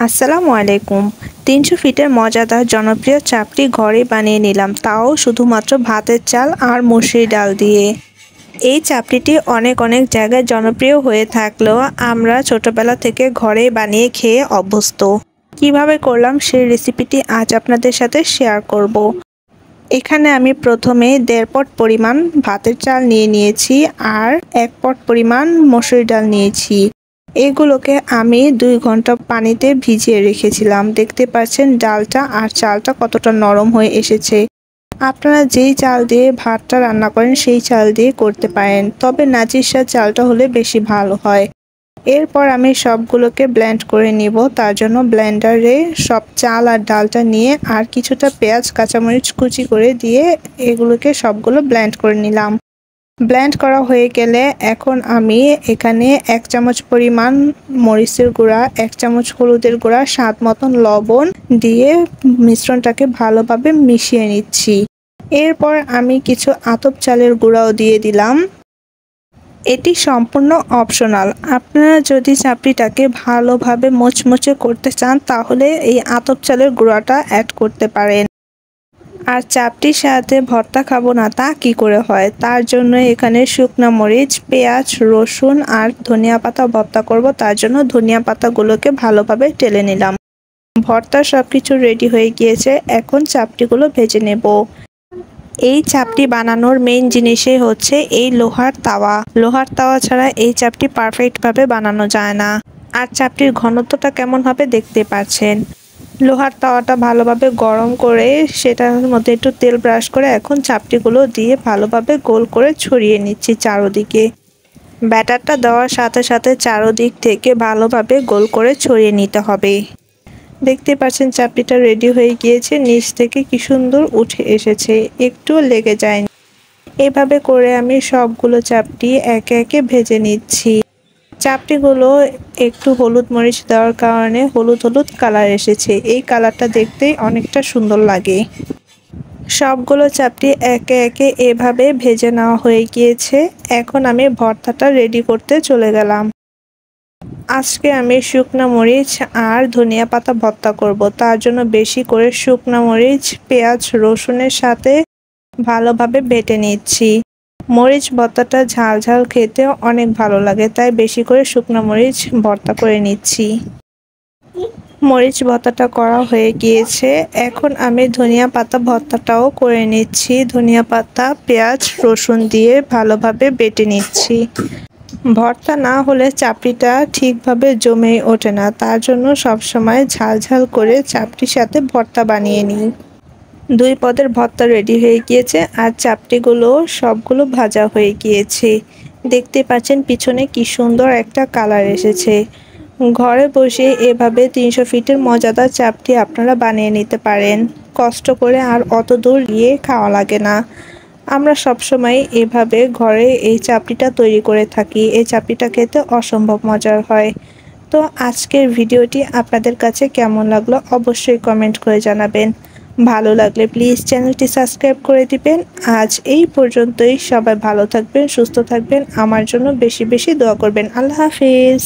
আসসালামু আলাইকুম। ৩০০ ফিটের মজাদার জনপ্রিয় চাপটি ঘরে বানিয়ে নিলাম, তাও শুধুমাত্র ভাতের চাল আর মসুর ডাল দিয়ে। এই চাপটিটি অনেক জায়গায় জনপ্রিয় হয়ে থাকলেও আমরা ছোটবেলা থেকে ঘরে বানিয়ে খেয়ে অভ্যস্ত। কিভাবে করলাম সেই রেসিপিটি আজ আপনাদের সাথে শেয়ার করব। এখানে আমি প্রথমে ১.৫ পট পরিমাণ ভাতের চাল নিয়ে নিয়েছি আর ১ পট পরিমাণ মসুর ডাল নিয়েছি। এগুলোকে আমি ২ ঘন্টা পানিতে ভিজিয়ে রেখেছিলাম। দেখতে পাচ্ছেন ডালটা আর চালটা কতটা নরম হয়ে এসেছে। আপনারা যেই চাল দিয়ে ভাতটা রান্না করেন সেই চাল দিয়ে করতে পারেন, তবে নাজিরশাহ চালটা হলে বেশি ভালো হয়। এরপর আমি সবগুলোকে ব্লেন্ড করে নিব। তার জন্য ব্লেন্ডারে সব চাল আর ডালটা নিয়ে আর কিছুটা পেঁয়াজ কাঁচামরিচ কুচি করে দিয়ে এগুলোকে সবগুলো ব্লেন্ড করে নিলাম। ব্লেন্ড করা হয়ে গেলে এখন আমি এখানে ১ চামচ পরিমাণ মরিচের গুঁড়া, ১ চামচ হলুদের গুঁড়া, স্বাদ মতন লবণ দিয়ে মিশ্রণটাকে ভালোভাবে মিশিয়ে নিচ্ছি। এরপর আমি কিছু আতপ চালের গুঁড়াও দিয়ে দিলাম। এটি সম্পূর্ণ অপশনাল। আপনারা যদি চাপটিটাকে ভালোভাবে মুচমুচে করতে চান তাহলে এই আতপ চালের গুঁড়াটা অ্যাড করতে পারেন। আর চাপটির সাথে ভর্তা খাবো না তা কি করে হয়, তার জন্য এখানে শুকনা মরিচ, পেঁয়াজ, রসুন আর ধনিয়া পাতা ভর্তা করব। তার জন্য ধনিয়া পাতাগুলোকে ভালোভাবে টেলে নিলাম। ভর্তা সবকিছু রেডি হয়ে গিয়েছে, এখন চাপটিগুলো ভেজে নেব। এই চাপটি বানানোর মেইন জিনিসই হচ্ছে এই লোহার তাওয়া। লোহার তাওয়া ছাড়া এই চাপটি পারফেক্টভাবে বানানো যায় না। আর চাপটির ঘনত্বটা কেমন হবে দেখতে পাচ্ছেন। লোহার তাওয়াটা ভালোভাবে গরম করে সেটার মধ্যে একটু তেল ব্রাশ করে এখন চাপটিগুলো দিয়ে ভালোভাবে গোল করে ছড়িয়ে নিচ্ছি চারদিকে। ব্যাটারটা দেওয়ার সাথে সাথে চারদিক থেকে ভালোভাবে গোল করে ছড়িয়ে নিতে হবে। দেখতে পাচ্ছেন চাপটিটা রেডি হয়ে গিয়েছে, নিচ থেকে কি সুন্দর উঠে এসেছে, একটুও লেগে যায়নি। এভাবে করে আমি সবগুলো চাপটি একে একে ভেজে নিচ্ছি। চাপটিগুলো একটু হলুদ মরিচ দেওয়ার কারণে হলুদ কালার এসেছে। এই কালারটা দেখতেই অনেকটা সুন্দর লাগে। সবগুলো চাপটি একে একে এভাবে ভেজে নেওয়া হয়ে গিয়েছে। এখন আমি ভর্তাটা রেডি করতে চলে গেলাম। আজকে আমি শুকনা মরিচ আর ধনিয়া পাতা ভর্তা করব। তার জন্য বেশি করে শুকনা মরিচ, পেঁয়াজ, রসুনের সাথে ভালোভাবে বেটে নিচ্ছি। মরিচ ভর্তাটা ঝাল ঝাল খেতে অনেক ভালো লাগে, তাই বেশি করে শুকনো মরিচ ভর্তা করে নিচ্ছি। মরিচ ভর্তাটা করা হয়ে গিয়েছে, এখন আমি ধনিয়া পাতা ভর্তাটাও করে নিচ্ছি। ধনিয়া পাতা, পেঁয়াজ, রসুন দিয়ে ভালোভাবে বেটে নিচ্ছি। ভর্তা না হলে চাপটিটা ঠিকভাবে জমে ওঠে না, তার জন্য সবসময় ঝাল ঝাল করে চাপটির সাথে ভর্তা বানিয়ে নিই। ২ পদের ভর্তা রেডি হয়ে গিয়েছে আর চাপটিগুলো সবগুলো ভাজা হয়ে গিয়েছে। দেখতে পাচ্ছেন পিছনে কি সুন্দর একটা কালার এসেছে। ঘরে বসে এভাবে ৩০০ ফিটের মজাদার চাপটি আপনারা বানিয়ে নিতে পারেন। কষ্ট করে আর অত দূর গিয়ে খাওয়া লাগে না। আমরা সবসময় এভাবে ঘরে এই চাপটিটা তৈরি করে থাকি। এই চাপটিটা খেতে অসম্ভব মজার হয়। তো আজকের ভিডিওটি আপনাদের কাছে কেমন লাগলো অবশ্যই কমেন্ট করে জানাবেন। ভালো লাগলে প্লিজ চ্যানেলটি সাবস্ক্রাইব করে দিবেন। আজ এই পর্যন্তই। সবাই ভালো থাকবেন, সুস্থ থাকবেন, আমার জন্য বেশি বেশি দোয়া করবেন। আল্লাহ হাফেজ।